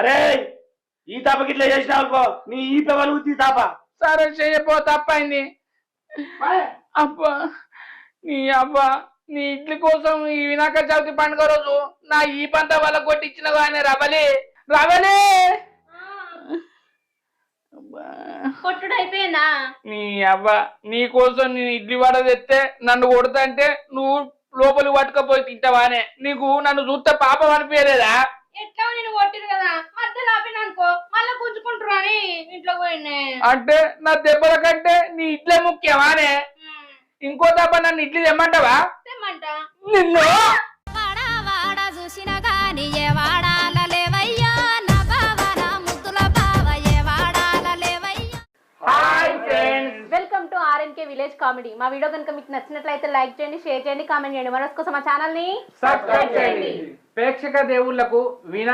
అరే ఈ తాపకి ఇట్లా చేసినావుకో నీ ఈ పెవలుగుద్ది తాప. సరే చెయ్యపో, తప్పైంది. అబ్బా నీ అబ్బా, నీ ఇడ్లీ కోసం ఈ వినాయక చవితి పండుగ రోజు నా ఈ పంట వల్ల కొట్టించిన కానీ రవలి రవలి. కొట్టుడు అయిపోయిందా? నీ అబ్బా, నీ కోసం నేను ఇడ్లీ వడ తెస్తే నన్ను కొడతంటే నువ్వు లోపలికి పట్టుకపోయి తింటావానే? నీకు నన్ను చూస్తే పాపం అనిపించలేదా? ఎట్లా నేను కొట్టిరు కదా, మధ్యలో ఆపిననుకో మళ్ళా గుంజుకుంటారు అని ఇంట్లో పోయినా. అంటే నా దెబ్బల కంటే నీ ఇడ్లే ముఖ్యమానే? ఇంకో దెబ్బ నన్ను ఇడ్లీ తెమ్మంటావా? తెమ్మంటా. నిన్ను వెల్కమ్ టు ఆర్ఎన్కే విలేజ్ కామెడీ. మా వీడియో కనుక మీకు నచ్చినట్లయితే లైక్ చేయండి, షేర్ చేయండి, కామెంట్ చేయండి. మరొక కోసం మా ఛానల్ ని సబ్స్క్రైబ్ చేయండి. ప్రేక్షక దేవుళ్లకు వినాయక